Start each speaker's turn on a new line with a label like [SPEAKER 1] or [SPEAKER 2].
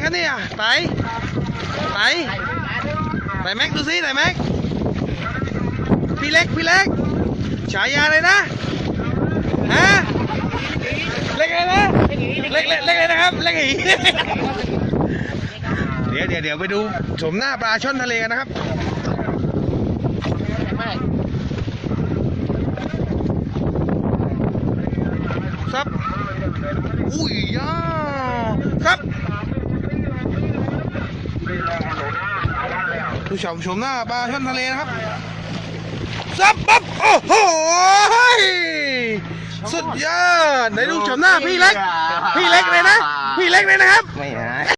[SPEAKER 1] ครับเนี่ยไต่แม็กดูซิไต่แม็กพี่เล็กฉายาเลยนะฮะเล็กอะไรนะเล็กเลยนะครับเล็กอีเดี๋ยวไปดูชมหน้าปลาช่อนทะเลกันนะครับครับอุ้ยย่าครับดูชมหน้าปลาช่อนทะเลนะครับซับปั๊บโอ้โหสุดยอดไหนดูชมหน้าพี่เล็กเลยนะพี่เล็กเลยนะครับไม่หาย